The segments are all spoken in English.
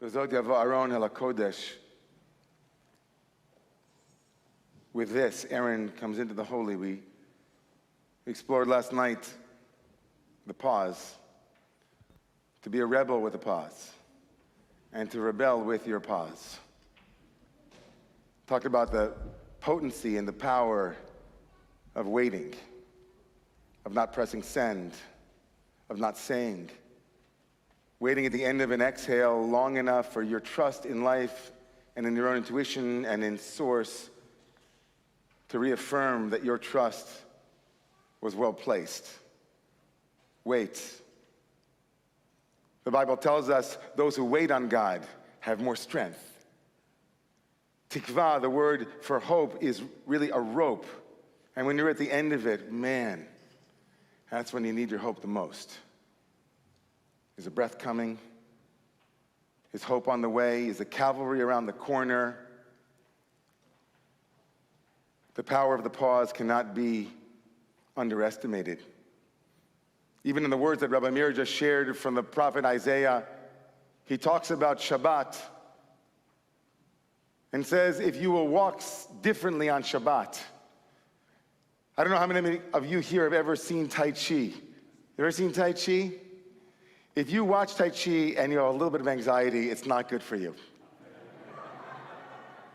B'zot yavo Aaron el HaKodesh. With this, Aaron comes into the holy. We explored last night the pause. To be a rebel with a pause. And to rebel with your pause. Talked about the potency and the power of waiting, of not pressing send, of not saying. Waiting at the end of an exhale long enough for your trust in life and in your own intuition and in source to reaffirm that your trust was well placed. Wait. The Bible tells us those who wait on God have more strength. Tikva, the word for hope, is really a rope. And when you're at the end of it, man, that's when you need your hope the most. Is a breath coming? Is hope on the way? Is the cavalry around the corner? The power of the pause cannot be underestimated. Even in the words that Rabbi Meir just shared from the prophet Isaiah, he talks about Shabbat and says, if you will walk differently on Shabbat. I don't know how many of you here have ever seen Tai Chi. You ever seen Tai Chi? If you watch Tai Chi and you have a little bit of anxiety, it's not good for you.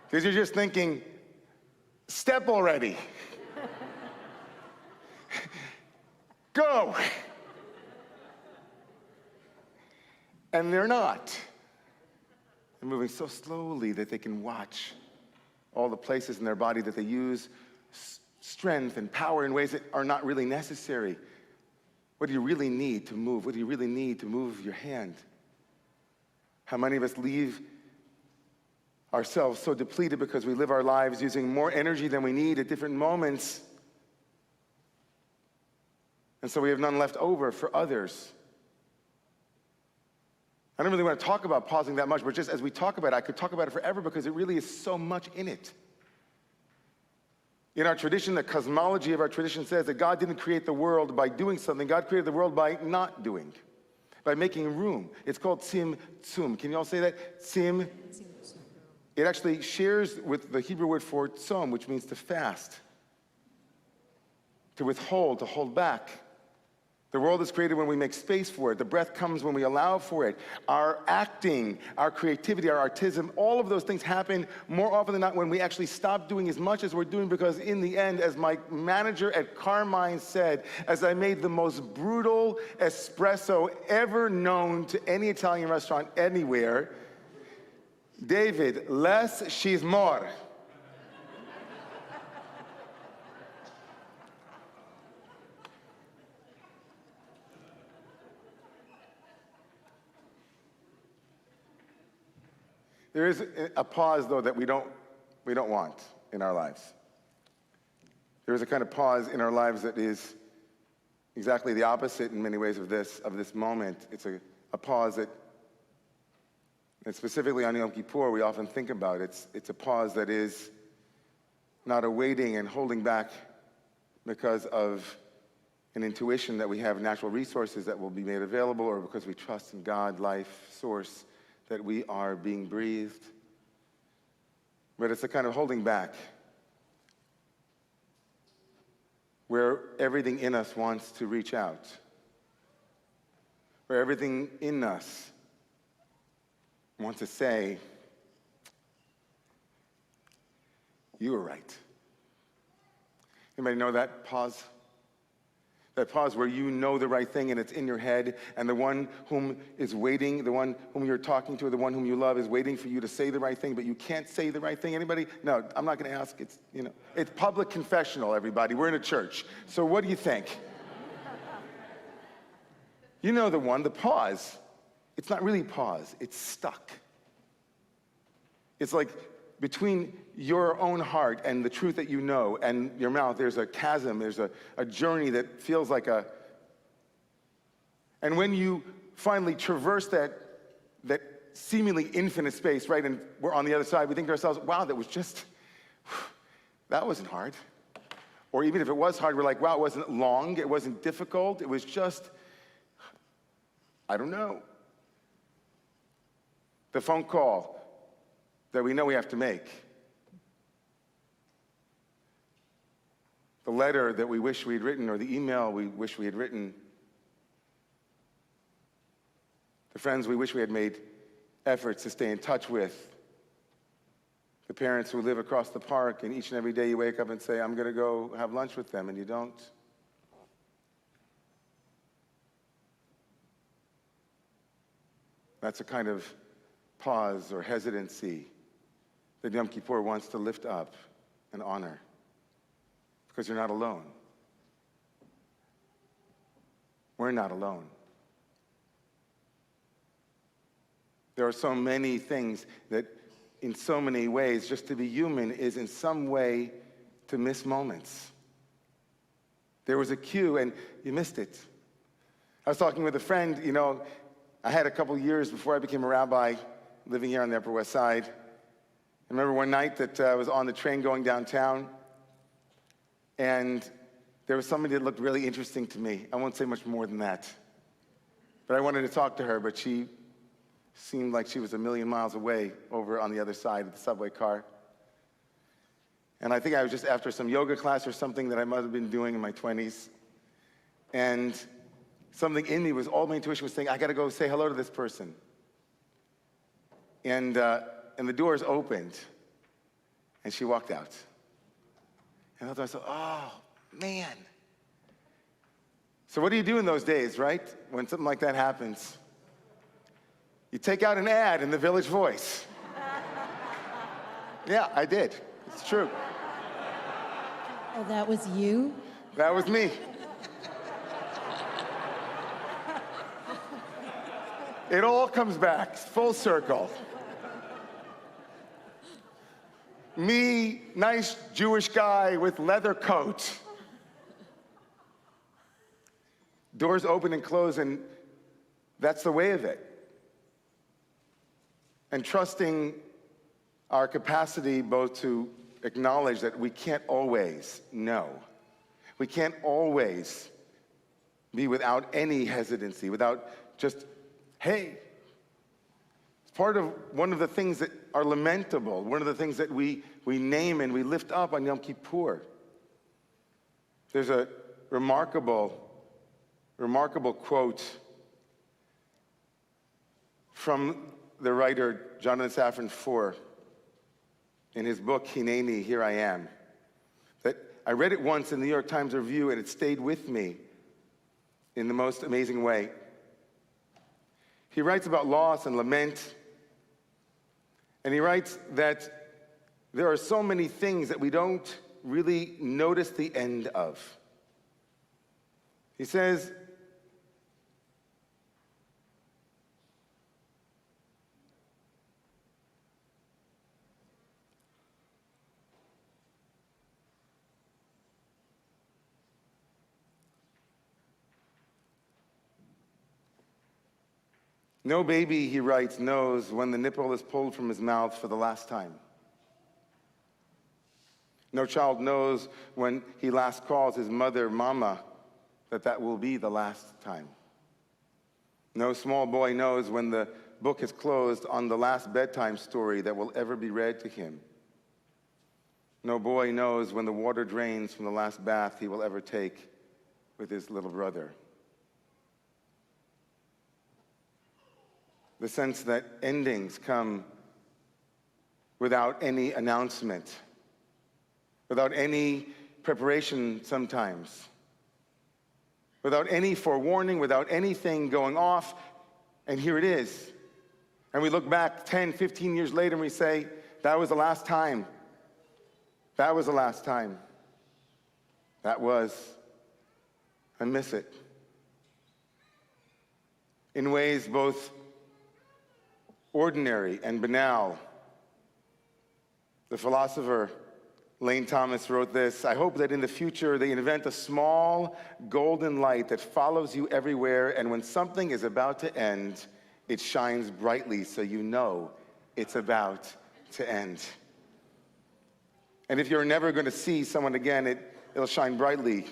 Because you're just thinking, step already. Go. And they're not. They're moving so slowly that they can watch all the places in their body that they use strength and power in ways that are not really necessary. What do you really need to move? What do you really need to move your hand? How many of us leave ourselves so depleted because we live our lives using more energy than we need at different moments, and so we have none left over for others? I don't really want to talk about pausing that much, but just as we talk about it, I could talk about it forever because it really is so much in it. In our tradition, the cosmology of our tradition says that God didn't create the world by doing something. God created the world by not doing, by making room. It's called tzimtzum. Can you all say that? Tzim. It actually shares with the Hebrew word for tzom, which means to fast, to withhold, to hold back. The world is created when we make space for it. The breath comes when we allow for it. Our acting, our creativity, our artism, all of those things happen more often than not when we actually stop doing as much as we're doing, because in the end, as my manager at Carmine said, as I made the most brutal espresso ever known to any Italian restaurant anywhere, David, less, she's more. There is a pause, though, that we don't want in our lives. There is a kind of pause in our lives that is exactly the opposite in many ways of this moment. It's a pause that specifically on Yom Kippur we often think about. It's a pause that is not a waiting and holding back because of an intuition that we have natural resources that will be made available, or because we trust in God, life, source, that we are being breathed. But it's a kind of holding back where everything in us wants to reach out, where everything in us wants to say, you were right. Anybody know that pause? That pause where you know the right thing and it's in your head, and the one whom is waiting, the one whom you're talking to, the one whom you love is waiting for you to say the right thing, but you can't say the right thing. Anybody? No, I'm not going to ask. It's public confessional, everybody. We're in a church. So what do you think? You know the one, the pause. It's not really pause. It's stuck. It's like between your own heart and the truth that you know and your mouth, there's a chasm, there's a journey that feels like a... And when you finally traverse that seemingly infinite space, right, and we're on the other side, we think to ourselves, wow, that wasn't hard. Or even if it was hard, we're like, wow, it wasn't long, it wasn't difficult, it was just, I don't know. The phone call that we know we have to make. The letter that we wish we'd written, or the email we wish we had written. The friends we wish we had made efforts to stay in touch with. The parents who live across the park, and each and every day you wake up and say, I'm going to go have lunch with them, and you don't. That's a kind of pause or hesitancy that Yom Kippur wants to lift up and honor, because you're not alone. We're not alone. There are so many things that, in so many ways, just to be human is in some way to miss moments. There was a cue and you missed it. I was talking with a friend, I had a couple years before I became a rabbi living here on the Upper West Side. I remember one night that I was on the train going downtown, and there was somebody that looked really interesting to me. I won't say much more than that. But I wanted to talk to her, but she seemed like she was a million miles away over on the other side of the subway car. And I think I was just after some yoga class or something that I must have been doing in my 20s. And something in me all my intuition was saying, I got to go say hello to this person. And the doors opened, and she walked out. And I thought to myself, oh, man. So what do you do in those days, right? When something like that happens? You take out an ad in the Village Voice. Yeah, I did. It's true. Oh, that was you? That was me. It all comes back, full circle. Me, nice Jewish guy with leather coat. Doors open and close, and that's the way of it. And trusting our capacity both to acknowledge that we can't always know. We can't always be without any hesitancy, without just, hey. It's part of one of the things that are lamentable, one of the things that we name and we lift up on Yom Kippur. There's a remarkable quote from the writer Jonathan Safran Foer in his book, Hineni, Here I Am, that I read it once in the New York Times Review, and it stayed with me in the most amazing way. He writes about loss and lament, and he writes that there are so many things that we don't really notice the end of. He says, no baby, he writes, knows when the nipple is pulled from his mouth for the last time. No child knows when he last calls his mother mama that will be the last time. No small boy knows when the book is closed on the last bedtime story that will ever be read to him. No boy knows when the water drains from the last bath he will ever take with his little brother. The sense that endings come without any announcement, without any preparation sometimes, without any forewarning, without anything going off, and here it is. And we look back 10, 15 years later and we say, that was the last time. That was the last time. That was, I miss it. In ways both ordinary and banal. The philosopher Lane Thomas wrote this: I hope that in the future they invent a small golden light that follows you everywhere, and when something is about to end, it shines brightly so you know it's about to end. And if you're never going to see someone again, it'll shine brightly,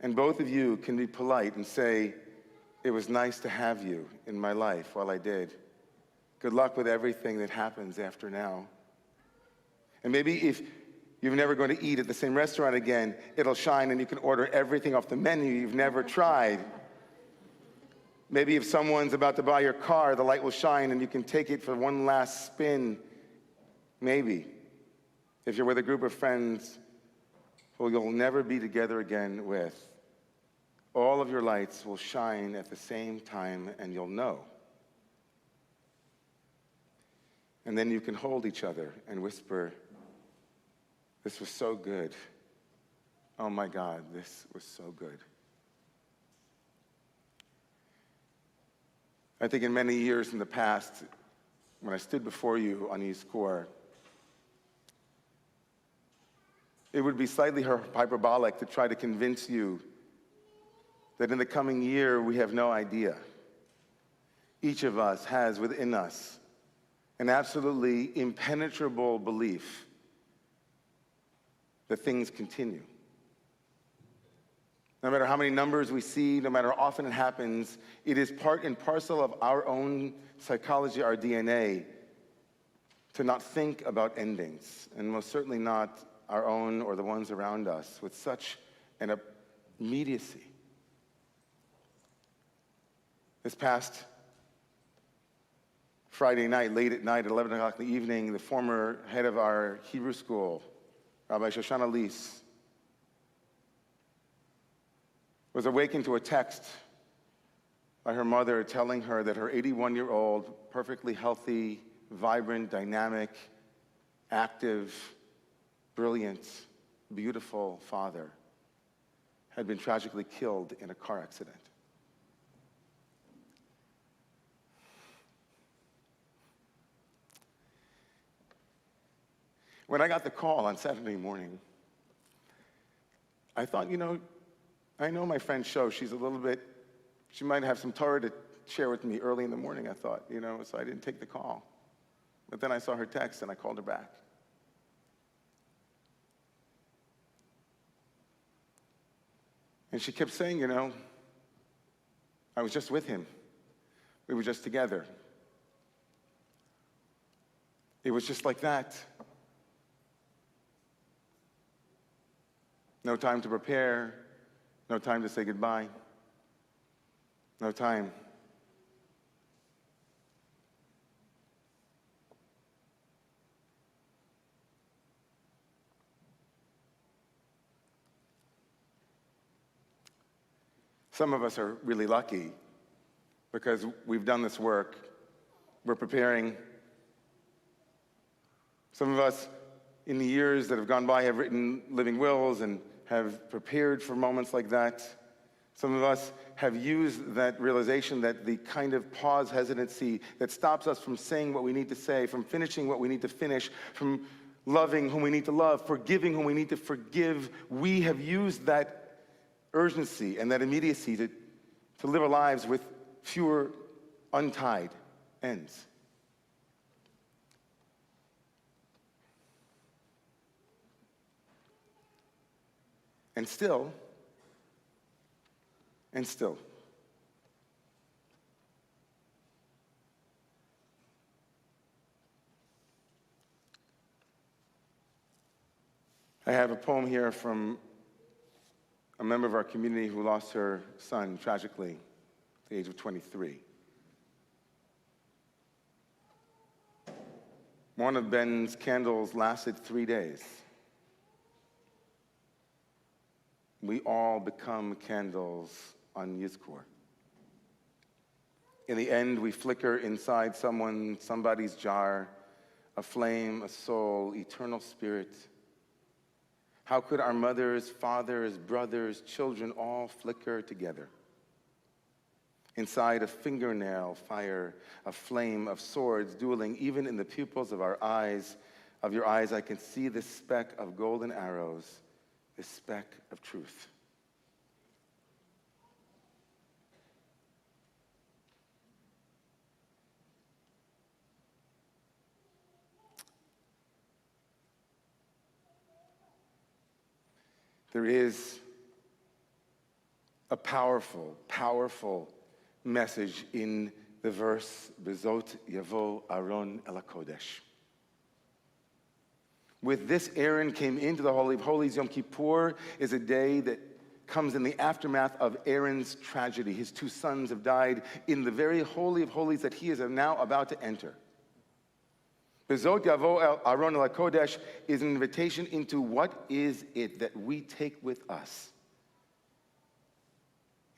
and both of you can be polite and say, it was nice to have you in my life while I did. Good luck with everything that happens after now. And maybe if you're never going to eat at the same restaurant again, it'll shine and you can order everything off the menu you've never tried. Maybe if someone's about to buy your car, the light will shine and you can take it for one last spin. Maybe. If you're with a group of friends who you'll never be together again with, all of your lights will shine at the same time and you'll know. And then you can hold each other and whisper, "This was so good. Oh my God, this was so good." I think in many years in the past, when I stood before you on East Core, it would be slightly hyperbolic to try to convince you that in the coming year we have no idea. Each of us has within us an absolutely impenetrable belief that things continue. No matter how many numbers we see, no matter how often it happens, it is part and parcel of our own psychology, our DNA, to not think about endings, and most certainly not our own or the ones around us, with such an immediacy. This past Friday night, late at night, at 11 o'clock in the evening, the former head of our Hebrew school, Rabbi Shoshana Lees, was awakened to a text by her mother telling her that her 81-year-old, perfectly healthy, vibrant, dynamic, active, brilliant, beautiful father had been tragically killed in a car accident. When I got the call on Saturday morning, I thought, I know my friend Sho, she might have some Torah to share with me early in the morning, I thought, so I didn't take the call. But then I saw her text and I called her back. And she kept saying, I was just with him. We were just together. It was just like that. No time to prepare, no time to say goodbye, no time. Some of us are really lucky because we've done this work. We're preparing. Some of us, in the years that have gone by, have written living wills and have prepared for moments like that. Some of us have used that realization that the kind of pause hesitancy that stops us from saying what we need to say, from finishing what we need to finish, from loving whom we need to love, forgiving whom we need to forgive, we have used that urgency and that immediacy to live our lives with fewer untied ends. And still, I have a poem here from a member of our community who lost her son tragically at the age of 23. One of Ben's candles lasted 3 days. We all become candles on Yizkor. In the end, we flicker inside somebody's jar, a flame, a soul, eternal spirit. How could our mothers, fathers, brothers, children all flicker together? Inside a fingernail fire, a flame of swords dueling even in the pupils of our eyes. Of your eyes, I can see this speck of golden arrows, this speck of truth. There is a powerful, powerful message in the verse, Bezot Yavo Aron El HaKodesh. With this, Aaron came into the Holy of Holies. Yom Kippur is a day that comes in the aftermath of Aaron's tragedy. His two sons have died in the very Holy of Holies that he is now about to enter. Bezot Yavo Aron El HaKodesh is an invitation into what is it that we take with us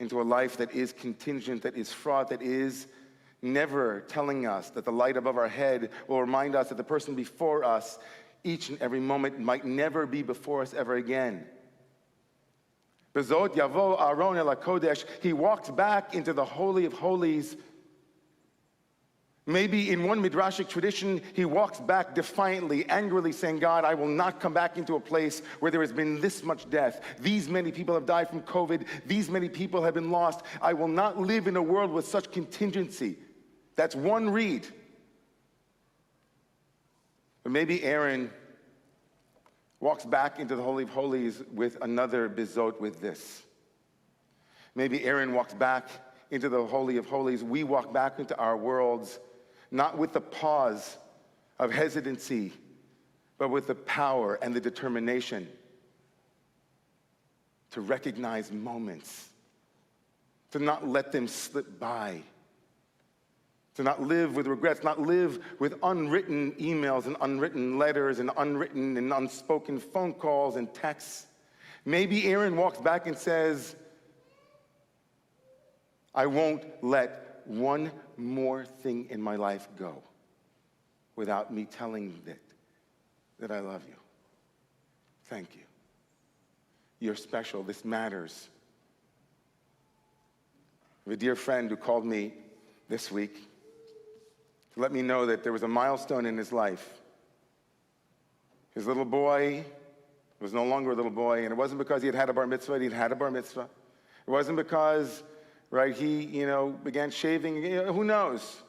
into a life that is contingent, that is fraught, that is never telling us that the light above our head will remind us that the person before us each and every moment might never be before us ever again. Bezot Yavo Aron El HaKodesh, he walked back into the Holy of Holies. Maybe in one midrashic tradition, he walks back defiantly, angrily saying, God, I will not come back into a place where there has been this much death. These many people have died from COVID. These many people have been lost. I will not live in a world with such contingency. That's one read. But maybe Aaron walks back into the Holy of Holies with another bezot with this. Maybe Aaron walks back into the Holy of Holies. We walk back into our worlds not with the pause of hesitancy, but with the power and the determination to recognize moments, to not let them slip by, to not live with regrets, not live with unwritten emails and unwritten letters and unwritten and unspoken phone calls and texts. Maybe Aaron walks back and says, I won't let one more thing in my life go without me telling it that I love you. Thank you. You're special. This matters. I have a dear friend who called me this week to let me know that there was a milestone in his life. His little boy was no longer a little boy, and it wasn't because he had had a bar mitzvah. He'd had a bar mitzvah. It wasn't because he, began shaving. Who knows?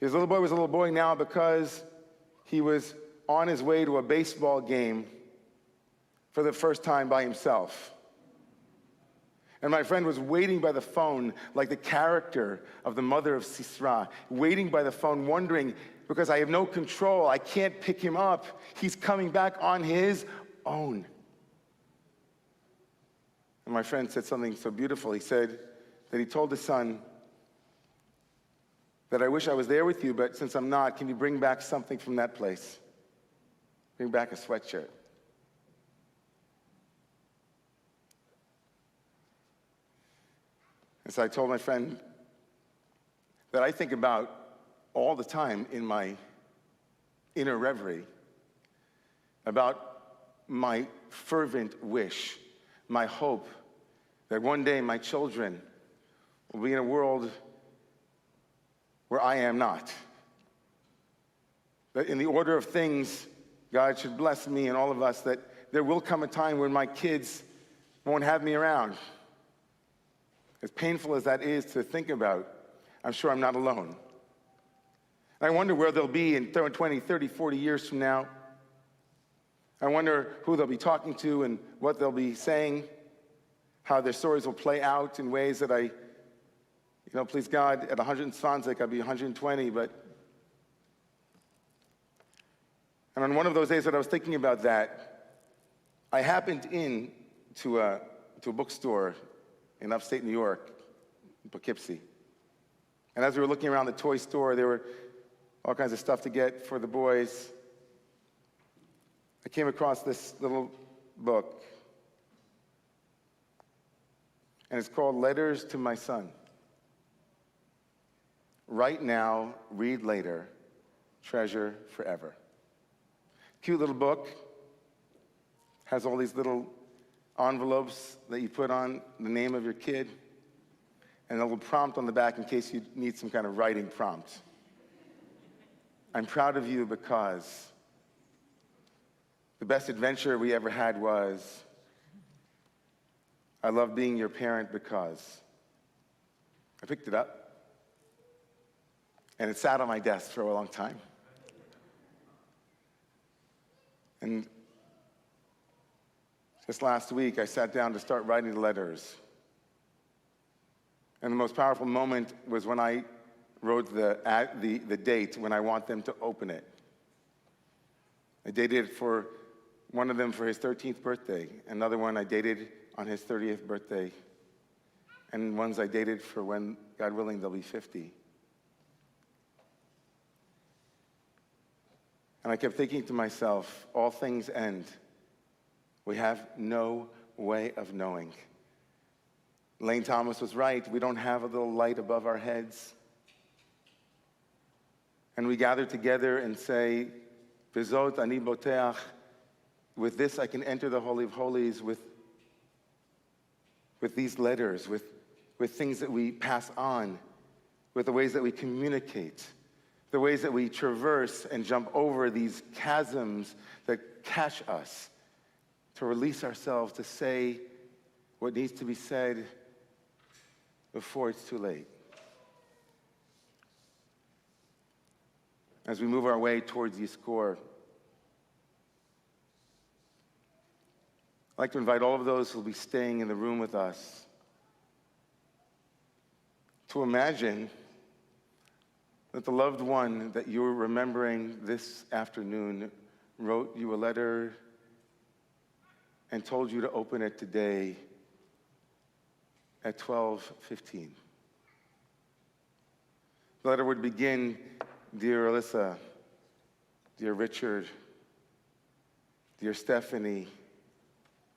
His little boy was a little boy now because he was on his way to a baseball game for the first time by himself. And my friend was waiting by the phone like the character of the mother of Sisera, waiting by the phone, wondering, because I have no control, I can't pick him up. He's coming back on his own. And my friend said something so beautiful. He said that he told his son that I wish I was there with you, but since I'm not, can you bring back something from that place? Bring back a sweatshirt. And so I told my friend that I think about all the time in my inner reverie about my fervent wish, my hope that one day my children will be in a world where I am not. That in the order of things, God should bless me and all of us, that there will come a time when my kids won't have me around. As painful as that is to think about, I'm sure I'm not alone. I wonder where they'll be in 20, 30, 40 years from now. I wonder who they'll be talking to and what they'll be saying, how their stories will play out in ways that please God, at 120, I'll be 120, and on one of those days that I was thinking about that, I happened to a bookstore in upstate New York, in Poughkeepsie. And as we were looking around the toy store, there were all kinds of stuff to get for the boys. I came across this little book, and it's called Letters to My Son. Write now, read later, treasure forever. Cute little book. Has all these little envelopes that you put on the name of your kid, and a little prompt on the back in case you need some kind of writing prompt. I'm proud of you because the best adventure we ever had was, I love being your parent because. I picked it up, and it sat on my desk for a long time. And just last week, I sat down to start writing the letters. And the most powerful moment was when I wrote the date when I want them to open it. I dated it for one of them for his 13th birthday. Another one I dated on his 30th birthday. And ones I dated for when, God willing, they'll be 50. And I kept thinking to myself, all things end. We have no way of knowing. Lane Thomas was right. We don't have a little light above our heads. And we gather together and say, Bezot ani boteach. With this I can enter the Holy of Holies with these letters, with things that we pass on, with the ways that we communicate, the ways that we traverse and jump over these chasms that catch us, to release ourselves, to say what needs to be said before it's too late. As we move our way towards Yizkor, I'd like to invite all of those who will be staying in the room with us to imagine that the loved one that you're remembering this afternoon wrote you a letter and told you to open it today at 12:15. The letter would begin, Dear Alyssa, Dear Richard, Dear Stephanie,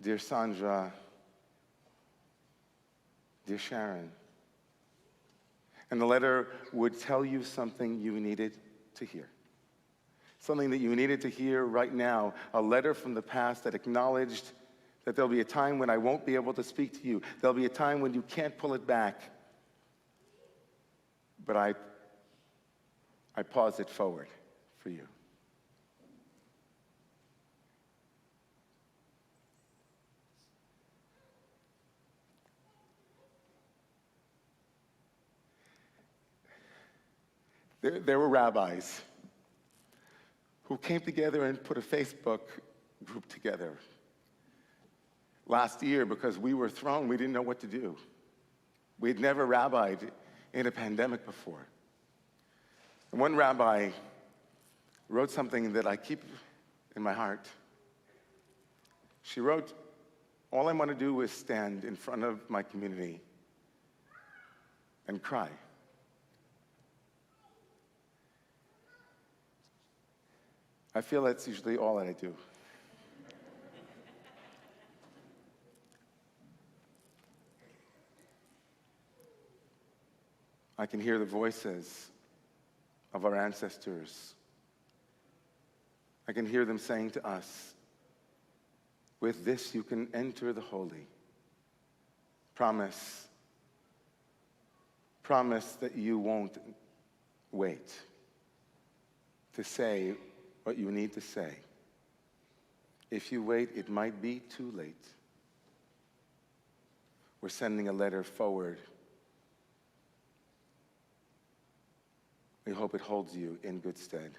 Dear Sandra, Dear Sharon. And the letter would tell you something you needed to hear. Something that you needed to hear right now. A letter from the past that acknowledged that there'll be a time when I won't be able to speak to you. There'll be a time when you can't pull it back. But I pause it forward for you. There were rabbis who came together and put a Facebook group together last year because we were thrown. We didn't know what to do. We'd never rabbied in a pandemic before. And one rabbi wrote something that I keep in my heart. She wrote, all I want to do is stand in front of my community and cry. I feel that's usually all that I do. I can hear the voices of our ancestors. I can hear them saying to us, with this you can enter the holy. Promise that you won't wait to say what you need to say. If you wait, it might be too late. We're sending a letter forward. We hope it holds you in good stead.